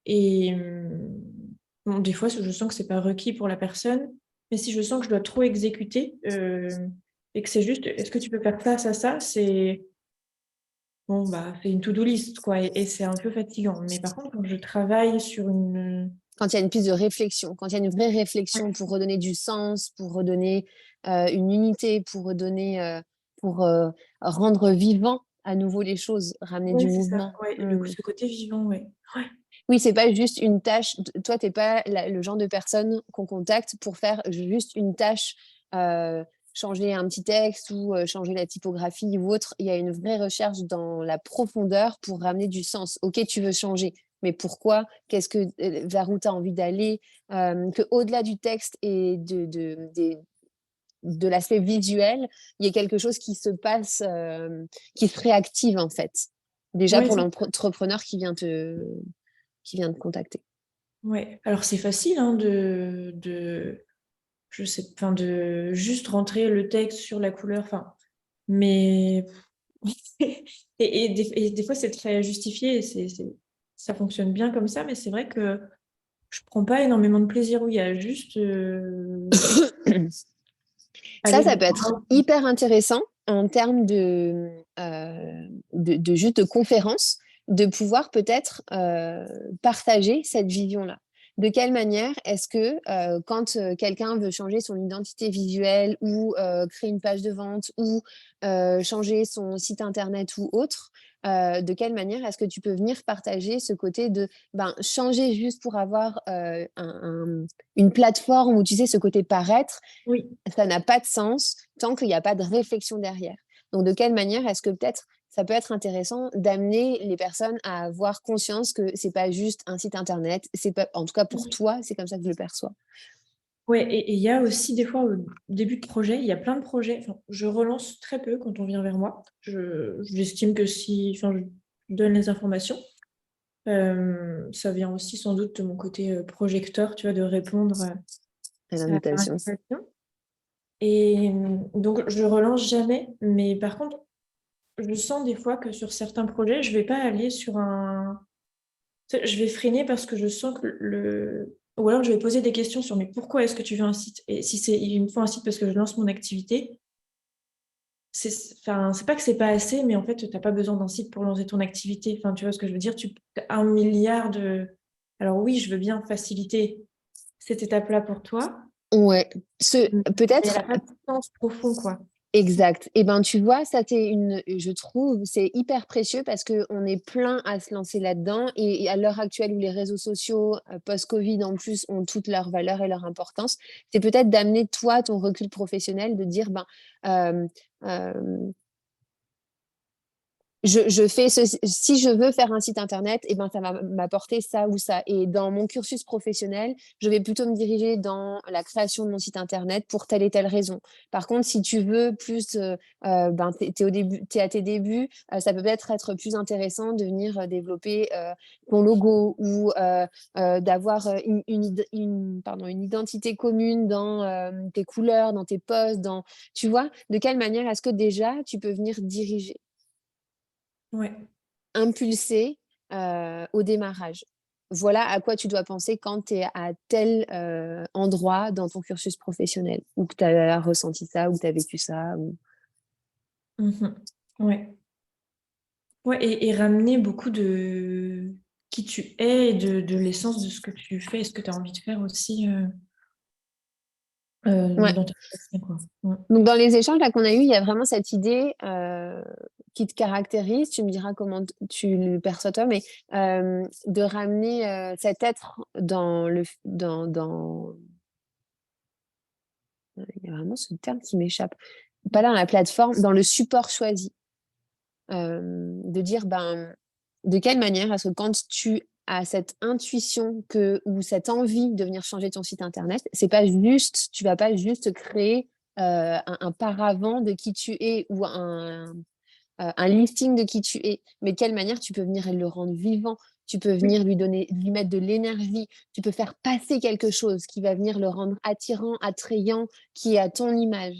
Et bon, des fois, je sens que c'est pas requis pour la personne. Mais si je sens que je dois trop exécuter et que c'est juste, est-ce que tu peux faire ça, c'est bon, bah, c'est une to-do list, quoi. Et c'est un peu fatigant. Mais par contre, quand je travaille sur une. Quand il y a une piste de réflexion, quand il y a une vraie réflexion pour redonner du sens, pour redonner une unité, pour redonner, pour rendre vivant à nouveau les choses, ramener Oui, du c'est ça. mouvement. Ouais, Mm. ce côté vivant, ouais. Ouais. Oui, c'est pas juste une tâche. Toi, t'es pas le genre de personne qu'on contacte pour faire juste une tâche, euh, changer un petit texte ou changer la typographie ou autre. Il y a une vraie recherche dans la profondeur pour ramener du sens. Ok, tu veux changer, mais pourquoi? Qu'est-ce que vers où tu as envie d'aller? Que au-delà du texte et de l'aspect visuel, il y a quelque chose qui se passe, qui se réactive en fait. Déjà Ouais, pour l'entrepreneur qui vient de contacter. ouais. Alors c'est facile hein, je sais, enfin, de juste rentrer le texte sur la couleur, enfin, mais et des fois c'est très justifié, et ça fonctionne bien comme ça, mais c'est vrai que je prends pas énormément de plaisir où il y a juste aller Ça peut être voir. hyper intéressant en termes de juste de conférence, de pouvoir peut-être partager cette vision-là. De quelle manière est-ce que quand quelqu'un veut changer son identité visuelle ou créer une page de vente ou changer son site internet ou autre, de quelle manière est-ce que tu peux venir partager ce côté de changer juste pour avoir une plateforme où tu sais ce côté paraître, Oui, ça n'a pas de sens tant qu'il n'y a pas de réflexion derrière. Donc, de quelle manière est-ce que peut-être ça peut être intéressant d'amener les personnes à avoir conscience que c'est pas juste un site internet, c'est pas, en tout cas pour toi, c'est comme ça que je le perçois. Ouais, et il y a aussi des fois au début de projet, il y a plein de projets. Enfin, je relance très peu quand on vient vers moi. J'estime que si, enfin, je donne les informations. Ça vient aussi sans doute de mon côté projecteur, tu vois, de répondre à à l'invitation. l'invitation. Et donc, je relance jamais. Mais par contre, je sens des fois que sur certains projets, je vais pas aller sur un. Tu sais, je vais freiner parce que je sens que le. Ou alors, je vais poser des questions sur mais pourquoi est-ce que tu veux un site? Et si il me faut un site parce que je lance mon activité, enfin, c'est pas que c'est pas assez, mais en fait, tu n'as pas besoin d'un site pour lancer ton activité. Enfin, tu vois ce que je veux dire? Tu as 1 milliard de. Alors oui, je veux bien faciliter cette étape-là pour toi, Ouais, mais elle peut-être. n'a pas de sens profond, quoi. Exact. Et ben, tu vois, ça, je trouve, c'est hyper précieux parce qu'on est plein à se lancer là-dedans. Et à l'heure actuelle où les réseaux sociaux, post-Covid en plus, ont toute leur valeur et leur importance, c'est peut-être d'amener, toi, ton recul professionnel, de dire, ben, euh, euh, je fais si je veux faire un site internet, et ben, ça va m'apporter ça ou ça. Et dans mon cursus professionnel, je vais plutôt me diriger dans la création de mon site internet pour telle et telle raison. Par contre, si tu veux plus, ben, t'es à tes débuts, ça peut peut-être être plus intéressant de venir développer ton logo ou d'avoir pardon, une identité commune dans tes couleurs, dans tes posts, tu vois, de quelle manière est-ce que déjà tu peux venir diriger, Ouais. impulser, au démarrage. Voilà à quoi tu dois penser quand tu es à tel, endroit dans ton cursus professionnel, ou que tu as ressenti ça, ou que tu as vécu ça, ou Mhm. Ouais. Ouais, et ramener beaucoup de qui tu es et de l'essence de ce que tu fais et ce que tu as envie de faire aussi ouais. dans ta création, quoi. Ouais. Donc dans les échanges là qu'on a eus, il y a vraiment cette idée, qui te caractérise, tu me diras comment tu le perçois toi, mais de ramener, cet être dans le f dans il y a vraiment ce terme qui m'échappe. Pas dans la plateforme, dans le support choisi. De dire, ben, de quelle manière est-ce que quand tu as cette intuition ou cette envie de venir changer ton site internet, c'est pas juste, tu vas pas juste créer un paravent de qui tu es ou un listing de qui tu es, mais de quelle manière tu peux venir le rendre vivant, tu peux Oui. venir lui mettre de l'énergie, tu peux faire passer quelque chose qui va venir le rendre attirant, attrayant, qui est à ton image.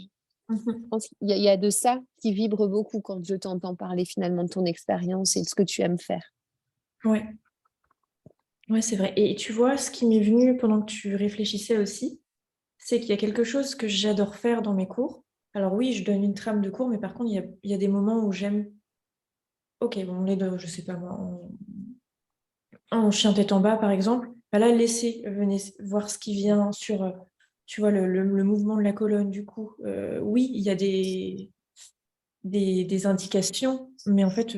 Je Mhm. pense qu'il y a de ça qui vibre beaucoup quand je t'entends parler finalement de ton expérience et de ce que tu aimes faire. Ouais. Ouais, c'est vrai. Et tu vois, ce qui m'est venu pendant que tu réfléchissais aussi, c'est qu'il y a quelque chose que j'adore faire dans mes cours. Alors oui, je donne une trame de cours, mais par contre, il y a des moments où j'aime, ok, bon, les deux, je sais pas moi, en chien tête en bas, par exemple, bah là, venez voir ce qui vient sur, tu vois, le mouvement de la colonne, du coup. Oui, il y a des indications, mais en fait,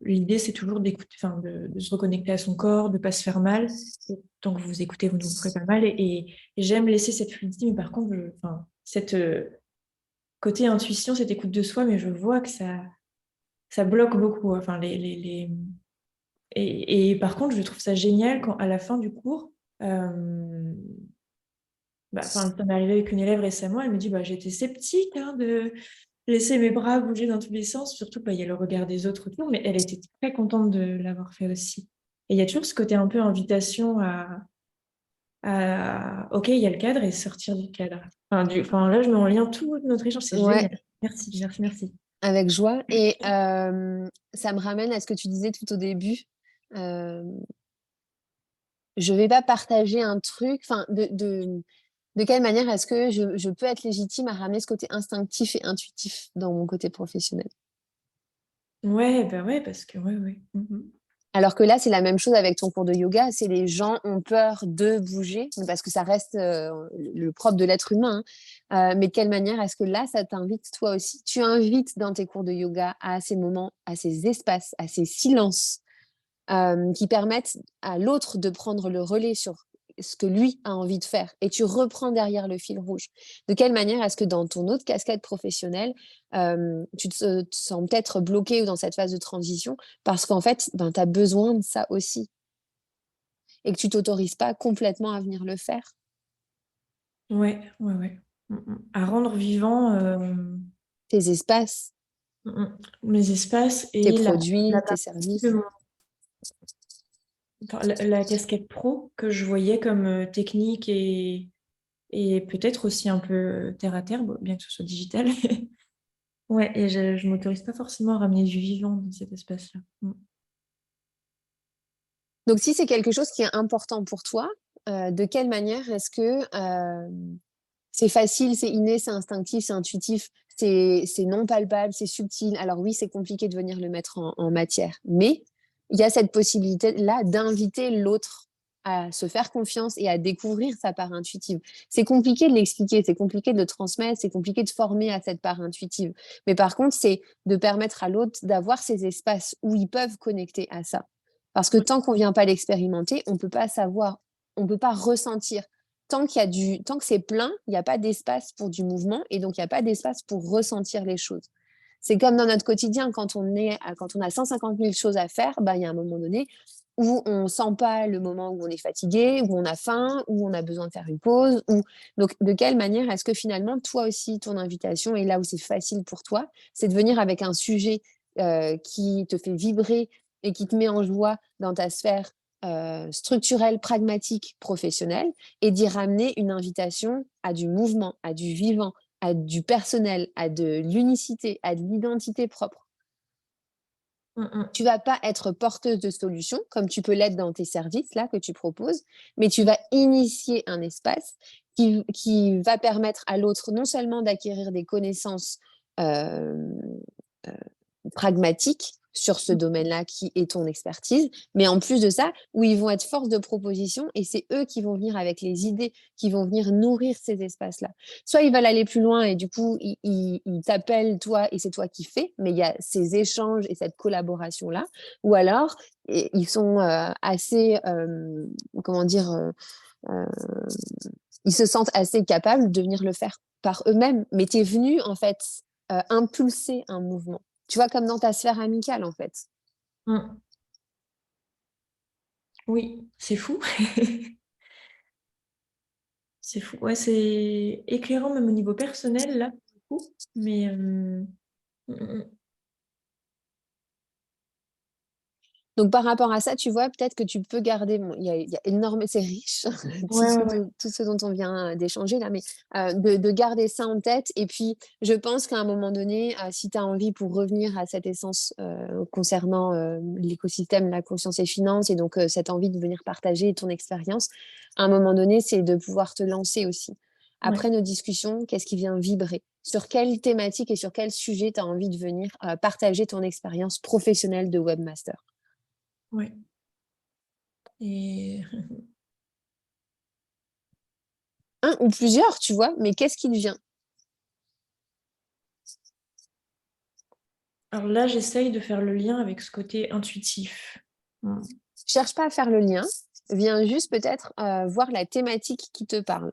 l'idée, c'est toujours d'écouter, enfin, de se reconnecter à son corps, de ne pas se faire mal. Et tant que vous écoutez, vous ne vous ferez pas mal. Et j'aime laisser cette fluidité, mais par contre, enfin, cette côté intuition, cette écoute de soi, mais je vois que ça bloque beaucoup. Enfin, et par contre, je trouve ça génial quand, à la fin du cours, bah, enfin, ça m'est arrivé avec une élève récemment, elle me dit, bah, j'étais sceptique hein, de laisser mes bras bouger dans tous les sens, surtout, bah, il y a le regard des autres autour, mais elle était très contente de l'avoir fait aussi. Et il y a toujours ce côté un peu invitation OK, il y a le cadre et sortir du cadre. Enfin, là, je mets en lien tout notre échange, c'est Ouais, génial. Merci, merci, merci. avec joie. Et ça me ramène à ce que tu disais tout au début. Euh, je vais pas partager un truc. Enfin, de quelle manière est-ce que je peux être légitime à ramener ce côté instinctif et intuitif dans mon côté professionnel? Ouais, bah ouais, parce que, ouais, ouais. Mhm. Alors que là, c'est la même chose avec ton cours de yoga. C'est les gens ont peur de bouger, parce que ça reste le propre de l'être humain, hein. Mais de quelle manière est-ce que là, ça t'invite toi aussi? Tu invites dans tes cours de yoga à ces moments, à ces espaces, à ces silences qui permettent à l'autre de prendre le relais sur ce que lui a envie de faire. Et tu reprends derrière le fil rouge. De quelle manière est-ce que dans ton autre casquette professionnelle, te sens peut-être bloqué ou dans cette phase de transition parce qu'en fait, ben, tu as besoin de ça aussi et que tu t'autorises pas complètement à venir le faire. Ouais, ouais, ouais. À rendre vivant tes espaces, mes espaces tes et la produits, tes partie de services. mon, enfin, la casquette pro que je voyais comme technique et peut-être aussi un peu terre à terre, bon, bien que ce soit digital. Ouais, et je m'autorise pas forcément à ramener du vivant dans cet espace-là. Donc, si c'est quelque chose qui est important pour toi, de quelle manière est-ce que c'est facile, c'est inné, c'est instinctif, c'est intuitif, c'est non palpable, c'est subtil? Alors oui, c'est compliqué de venir le mettre en matière, mais il y a cette possibilité-là d'inviter l'autre à se faire confiance et à découvrir sa part intuitive. C'est compliqué de l'expliquer, c'est compliqué de le transmettre, c'est compliqué de former à cette part intuitive. Mais par contre, c'est de permettre à l'autre d'avoir ces espaces où ils peuvent connecter à ça. Parce que Ouais. tant qu'on vient pas l'expérimenter, on peut pas savoir, on peut pas ressentir. Tant que c'est plein, il y a pas d'espace pour du mouvement et donc il y a pas d'espace pour ressentir les choses. C'est comme dans notre quotidien, quand on a 150 000 choses à faire, bah, il y a un moment donné où on sent pas le moment où on est fatigué, où on a faim, où on a besoin de faire une pause. Donc, de quelle manière est-ce que finalement, toi aussi, ton invitation, et là où c'est facile pour toi, c'est de venir avec un sujet qui te fait vibrer et qui te met en joie dans ta sphère structurelle, pragmatique, professionnelle, et d'y ramener une invitation à du mouvement, à du vivant, à du personnel, à de l'unicité, à de l'identité propre. Mm, mm. Tu vas pas être porteuse de solutions, comme tu peux l'être dans tes services là que tu proposes, mais tu vas initier un espace qui va permettre à l'autre non seulement d'acquérir des connaissances euh, euh, pragmatique sur ce domaine-là qui est ton expertise, mais en plus de ça, où ils vont être force de proposition et c'est eux qui vont venir avec les idées, qui vont venir nourrir ces espaces-là. Soit ils veulent aller plus loin et du coup, ils t'appellent toi et c'est toi qui fais, mais il y a ces échanges et cette collaboration-là, ou alors ils sont assez, comment dire, euh, ils se sentent assez capables de venir le faire par eux-mêmes, mais tu es venu en fait impulser un mouvement. Tu vois, comme dans ta sphère amicale, en fait. Mm. Oui, c'est fou. C'est fou. Ouais, c'est éclairant même au niveau personnel, là, pour le coup. Mais Donc, par rapport à ça, tu vois, peut-être que tu peux garder, bon, il y a énorme, c'est riche, ouais, ouais, ouais. tout ce dont on vient d'échanger là, mais de garder ça en tête. Et puis, je pense qu'à un moment donné, si tu as envie pour revenir à cette essence concernant l'écosystème, la conscience et finance, et donc cette envie de venir partager ton expérience, à un moment donné, c'est de pouvoir te lancer aussi. Ouais, Après nos discussions, qu'est-ce qui vient vibrer? Sur quelle thématique et sur quel sujet tu as envie de venir partager ton expérience professionnelle de webmaster? ouais. Et Un ou plusieurs, tu vois? Mais qu'est-ce qui te vient? alors là, j'essaye de faire le lien avec ce côté intuitif. Mm. Cherche pas à faire le lien, viens juste peut-être, voir la thématique qui te parle.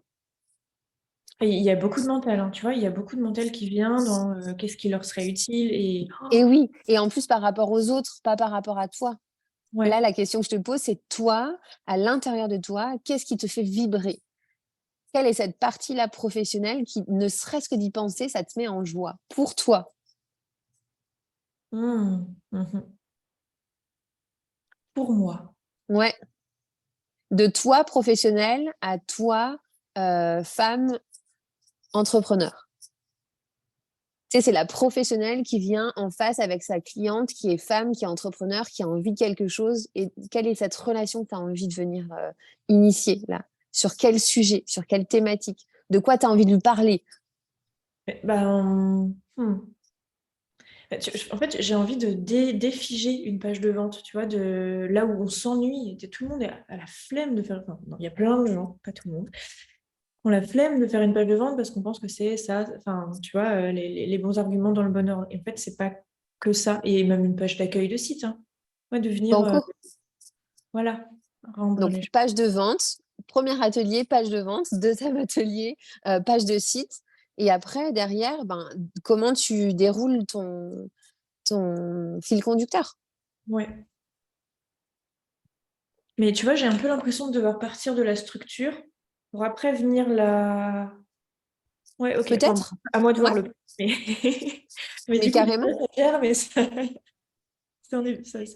Et il y a beaucoup de mental, hein, tu vois, il y a beaucoup de mental qui vient dans qu'est-ce qui leur serait utile et Et oui, et en plus par rapport aux autres, pas par rapport à toi. Là, ouais. la question que je te pose, c'est toi, à l'intérieur de toi, qu'est-ce qui te fait vibrer? Quelle est cette partie-là professionnelle qui, ne serait-ce que d'y penser, ça te met en joie? Pour toi. Mhm. Pour moi. Ouais, de toi professionnel à toi, femme entrepreneur. Tu sais, c'est la professionnelle qui vient en face avec sa cliente, qui est femme, qui est entrepreneur, qui a envie de quelque chose. Et quelle est cette relation que tu as envie de venir initier là? Sur quel sujet? Sur quelle thématique? De quoi tu as envie de lui parler? Ben, en fait, j'ai envie de défiger une page de vente, tu vois, de là où on s'ennuie. Tout le monde est à la flemme de faire. Enfin, non, il y a plein de gens, pas tout le monde, ont la flemme de faire une page de vente parce qu'on pense que c'est ça, enfin, tu vois, les bons arguments dans le bon ordre. Et en fait, c'est pas que ça. Et même une page d'accueil de site, hein. Ouais, de venir, Banco. voilà, rendre Donc, les choses. page de vente, premier atelier, page de vente, deuxième atelier, page de site. Et après, derrière, ben, comment tu déroules ton fil conducteur? Ouais. Mais tu vois, j'ai un peu l'impression de devoir partir de la structure pour après venir la... Ouais, ok. Enfin, Peut-être? à moi de voir Ouais, le... Mais, mais mais du coup, déjà, carrément. ça gère, mais ça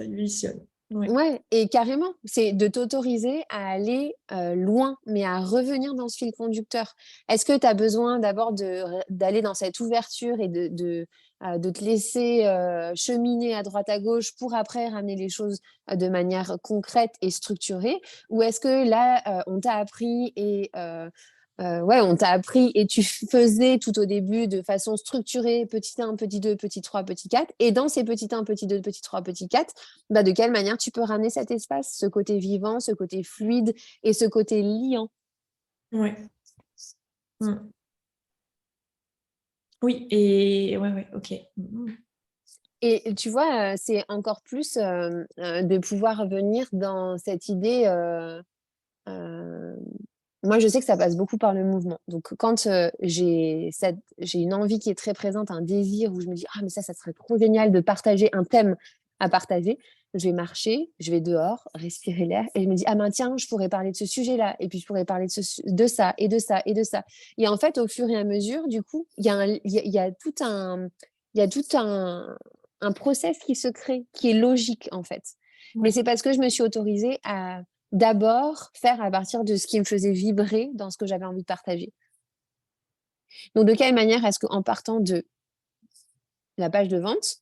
évolutionne. Ouais. Ouais, et carrément, c'est de t'autoriser à aller loin, mais à revenir dans ce fil conducteur. Est-ce que tu as besoin d'abord d'aller dans cette ouverture et de te laisser cheminer à droite à gauche pour après ramener les choses de manière concrète et structurée? Ou est-ce que là, on t'a appris ouais, on t'a appris et tu faisais tout au début de façon structurée, petit 1, petit 2, petit 3, petit 4. Et dans ces petit 1, petit 2, petit 3, petit 4, bah, de quelle manière tu peux ramener cet espace, ce côté vivant, ce côté fluide et ce côté liant. Ouais. Mm. Oui, et ouais, ouais, ok. Mhm. Et tu vois, c'est encore plus de pouvoir venir dans cette idée. Euh, Moi, je sais que ça passe beaucoup par le mouvement. Donc, quand j'ai une envie qui est très présente, un désir où je me dis, ah, mais ça serait trop génial de partager un thème à partager, je vais marcher, je vais dehors, respirer l'air et je me dis, ah, ben tiens, je pourrais parler de ce sujet-là, et puis je pourrais parler de ça, et de ça, et de ça. Et en fait, au fur et à mesure, du coup, il y a tout un process qui se crée, qui est logique, en fait. Mais Ouais. c'est parce que je me suis autorisée à d'abord faire à partir de ce qui me faisait vibrer dans ce que j'avais envie de partager. Donc, de quelle manière est-ce qu'en partant de la page de vente,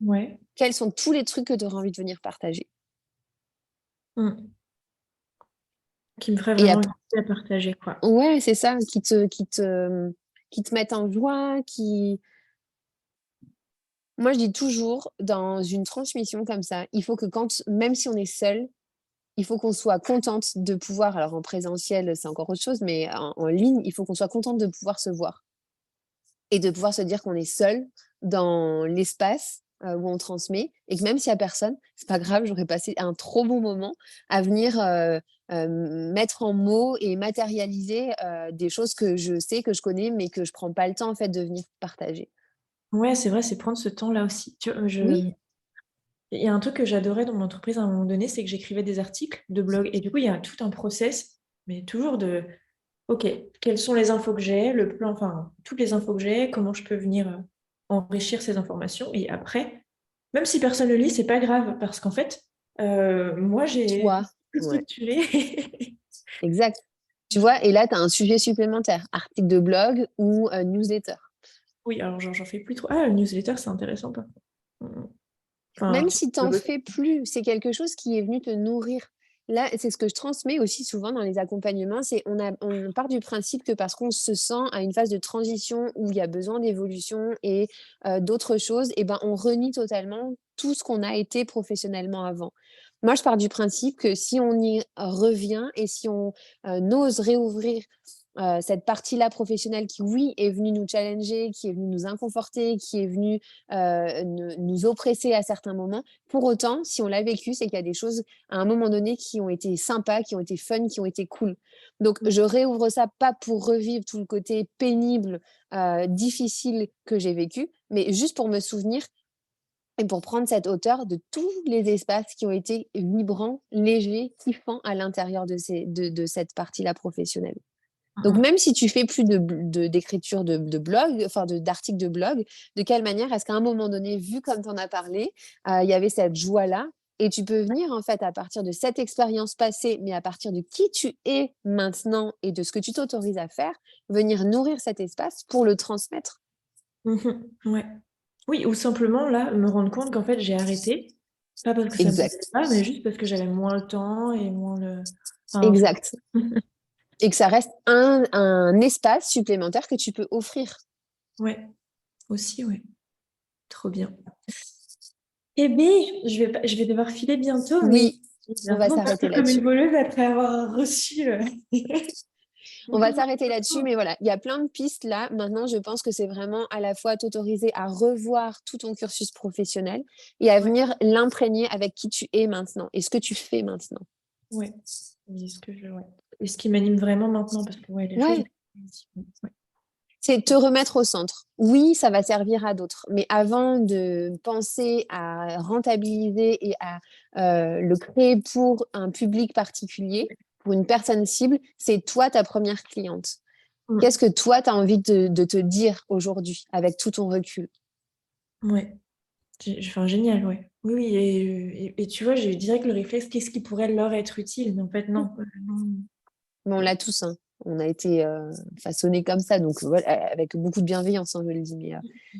Ouais. quels sont tous les trucs que tu aurais envie de venir partager? Mm. Qui me ferait Et vraiment plaisir à partager, quoi. ouais, c'est ça, qui te mettent en joie, Moi, je dis toujours, dans une transmission comme ça, il faut que même si on est seul, il faut qu'on soit contente de pouvoir, alors en présentiel, c'est encore autre chose, mais en ligne, il faut qu'on soit contente de pouvoir se voir. Et de pouvoir se dire qu'on est seul dans l'espace où on transmet et que même s'il y a personne, c'est pas grave, j'aurais passé un trop bon moment à venir mettre en mots et matérialiser des choses que je sais, que je connais, mais que je prends pas le temps en fait de venir partager. Ouais, c'est vrai, c'est prendre ce temps-là aussi. Tu vois, Oui, il y a un truc que j'adorais dans mon entreprise à un moment donné, c'est que j'écrivais des articles de blog. Et du coup, il y a tout un process, mais toujours de, OK, quelles sont les infos que j'ai, le plan, enfin, toutes les infos que j'ai, comment je peux venir enrichir ces informations. Et après, même si personne ne le lit, c'est pas grave, parce qu'en fait, moi, j'ai toi, tout ouais, structuré. exact. Tu vois, et là, tu as un sujet supplémentaire, article de blog ou newsletter. Oui, alors j'en fais plus trop. Ah, le newsletter, c'est intéressant, par contre. Enfin, Même si tu en fais plus, c'est quelque chose qui est venu te nourrir. Là, c'est ce que je transmets aussi souvent dans les accompagnements, c'est on part du principe que parce qu'on se sent à une phase de transition où il y a besoin d'évolution et d'autres choses, et ben on renie totalement tout ce qu'on a été professionnellement avant. Moi, je pars du principe que si on y revient et si on ose réouvrir cette partie-là professionnelle qui, oui, est venue nous challenger, qui est venue nous inconforter, qui est venue nous oppresser à certains moments. Pour autant, si on l'a vécu, c'est qu'il y a des choses à un moment donné qui ont été sympas, qui ont été fun, qui ont été cool. Donc, je réouvre ça pas pour revivre tout le côté pénible, difficile que j'ai vécu, mais juste pour me souvenir et pour prendre cette hauteur de tous les espaces qui ont été vibrants, légers, kiffants à l'intérieur de cette partie-là professionnelle. Donc, même si tu fais plus d'écriture de blog, enfin d'articles de blog, de quelle manière est-ce qu'à un moment donné, vu comme tu en as parlé, il y avait cette joie-là et tu peux venir en fait à partir de cette expérience passée, mais à partir de qui tu es maintenant et de ce que tu t'autorises à faire, venir nourrir cet espace pour le transmettre. Ouais. Oui, ou simplement, là, me rendre compte qu'en fait, j'ai arrêté. Pas parce que ça me plaisait Exact. pas, mais juste parce que j'avais moins le temps et moins le... Enfin, Exact. Et que ça reste un espace supplémentaire que tu peux offrir. ouais, aussi, ouais. Trop bien. Eh bien, je vais devoir filer bientôt, mais Oui, j'ai on va l'impression de s'arrêter partir comme une là-dessus. voleuse après avoir reçu On va beaucoup s'arrêter là-dessus, d'informations. mais voilà, il y a plein de pistes là. Maintenant, je pense que c'est vraiment à la fois t'autoriser à revoir tout ton cursus professionnel et à Ouais, venir l'imprégner avec qui tu es maintenant et ce que tu fais maintenant. ouais. Ouais. Et ce qui m'anime vraiment maintenant, parce que ouais, les choses... Ouais, c'est te remettre au centre. Oui, ça va servir à d'autres, mais avant de penser à rentabiliser et à le créer pour un public particulier, pour une personne cible, c'est toi ta première cliente. Mm. Qu'est-ce que toi, tu as envie de te dire aujourd'hui avec tout ton recul? Ouais. Enfin, génial, ouais. Oui, oui, et tu vois, j'ai direct le réflexe, qu'est-ce qui pourrait leur être utile? Mais en fait, non. Non. Mais on l'a tous, hein. On a été façonnés comme ça, donc voilà, avec beaucoup de bienveillance, hein, je le dis. Mais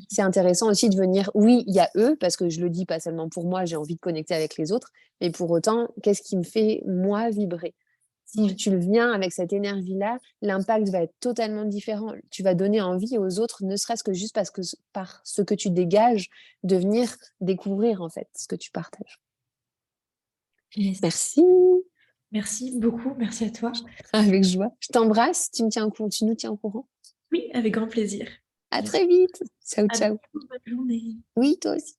c'est intéressant aussi de venir, oui, il y a eux, parce que je le dis pas seulement pour moi, j'ai envie de connecter avec les autres, mais pour autant, qu'est-ce qui me fait, moi, vibrer? Si Ouais. tu le viens avec cette énergie-là, l'impact va être totalement différent. Tu vas donner envie aux autres, ne serait-ce que juste parce que par ce que tu dégages, de venir découvrir en fait ce que tu partages. Yes. Merci, Merci beaucoup, merci à toi. avec joie. Je t'embrasse, tu me tiens au courant, tu nous tiens au courant. Oui, avec grand plaisir. À Merci. très vite. Ciao, À ciao. bientôt, bonne journée. Oui, toi aussi.